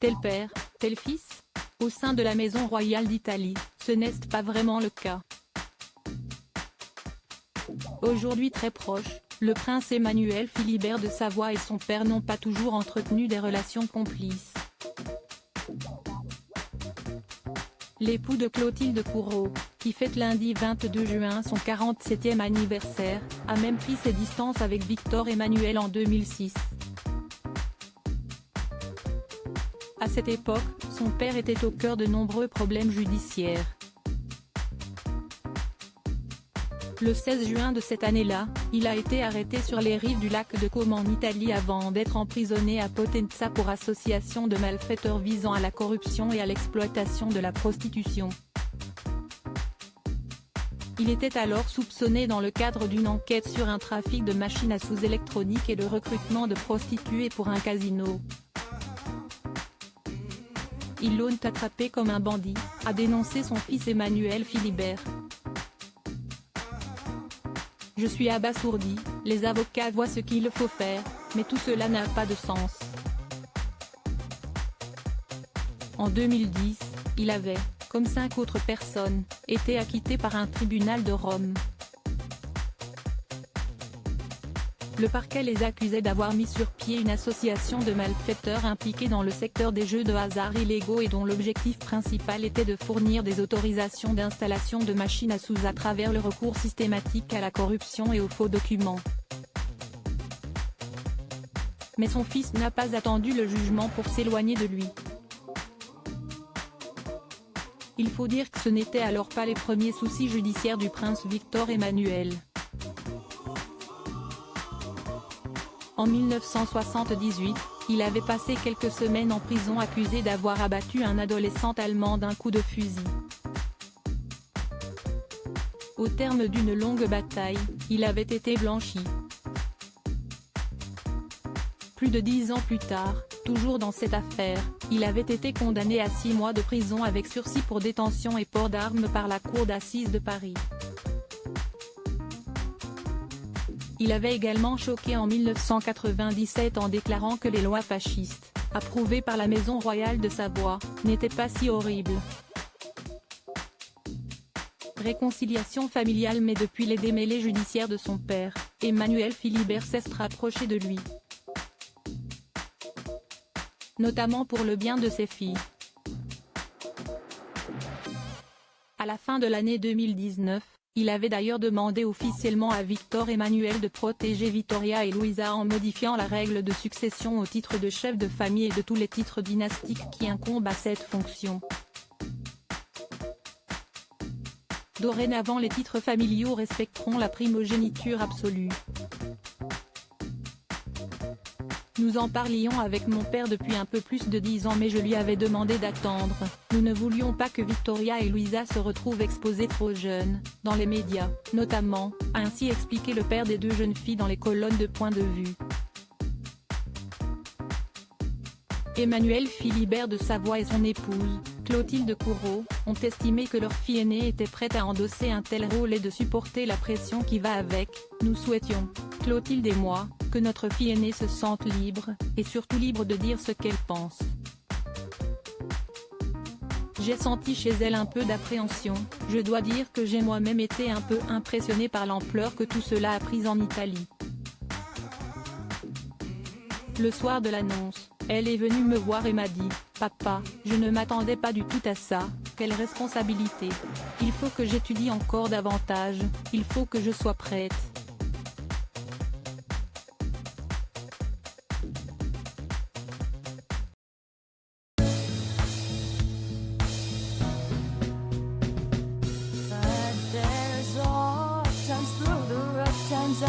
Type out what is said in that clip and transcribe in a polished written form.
Tel père, tel fils? Au sein de la maison royale d'Italie, ce n'est pas vraiment le cas. Aujourd'hui très proche, le prince Emmanuel Philibert de Savoie et son père n'ont pas toujours entretenu des relations complices. L'époux de Clotilde Courreau, qui fête lundi 22 juin son 47e anniversaire, a même pris ses distances avec Victor Emmanuel en 2006. À cette époque, son père était au cœur de nombreux problèmes judiciaires. Le 16 juin de cette année-là, il a été arrêté sur les rives du lac de Como en Italie avant d'être emprisonné à Potenza pour association de malfaiteurs visant à la corruption et à l'exploitation de la prostitution. Il était alors soupçonné dans le cadre d'une enquête sur un trafic de machines à sous électronique et le recrutement de prostituées pour un casino. Ils l'ont attrapé comme un bandit, a dénoncé son fils Emmanuel Philibert. Je suis abasourdi, les avocats voient ce qu'il faut faire, mais tout cela n'a pas de sens. En 2010, il avait, comme 5 autres personnes, été acquitté par un tribunal de Rome. Le parquet les accusait d'avoir mis sur pied une association de malfaiteurs impliqués dans le secteur des jeux de hasard illégaux et dont l'objectif principal était de fournir des autorisations d'installation de machines à sous à travers le recours systématique à la corruption et aux faux documents. Mais son fils n'a pas attendu le jugement pour s'éloigner de lui. Il faut dire que ce n'étaient alors pas les premiers soucis judiciaires du prince Victor Emmanuel. En 1978, il avait passé quelques semaines en prison accusé d'avoir abattu un adolescent allemand d'un coup de fusil. Au terme d'une longue bataille, il avait été blanchi. Plus de 10 ans plus tard, toujours dans cette affaire, il avait été condamné à 6 mois de prison avec sursis pour détention et port d'armes par la cour d'assises de Paris. Il avait également choqué en 1997 en déclarant que les lois fascistes, approuvées par la Maison royale de Savoie, n'étaient pas si horribles. Réconciliation familiale. Mais depuis les démêlés judiciaires de son père, Emmanuel Philibert s'est rapproché de lui. Notamment pour le bien de ses filles. À la fin de l'année 2019, il avait d'ailleurs demandé officiellement à Victor Emmanuel de protéger Vittoria et Luisa en modifiant la règle de succession au titre de chef de famille et de tous les titres dynastiques qui incombent à cette fonction. Dorénavant les titres familiaux respecteront la primogéniture absolue. Nous en parlions avec mon père depuis un peu plus de 10 ans mais je lui avais demandé d'attendre, nous ne voulions pas que Vittoria et Luisa se retrouvent exposées trop jeunes, dans les médias, notamment, a ainsi expliqué le père des 2 jeunes filles dans les colonnes de Point de vue. Emmanuel Philibert de Savoie et son épouse, Clotilde Courreau, ont estimé que leur fille aînée était prête à endosser un tel rôle et de supporter la pression qui va avec. Nous souhaitions, Clotilde et moi, que notre fille aînée se sente libre, et surtout libre de dire ce qu'elle pense. J'ai senti chez elle un peu d'appréhension, je dois dire que j'ai moi-même été un peu impressionné par l'ampleur que tout cela a prise en Italie. Le soir de l'annonce, elle est venue me voir et m'a dit « Papa, je ne m'attendais pas du tout à ça, quelle responsabilité. Il faut que j'étudie encore davantage, il faut que je sois prête. » But there's all times through the rough times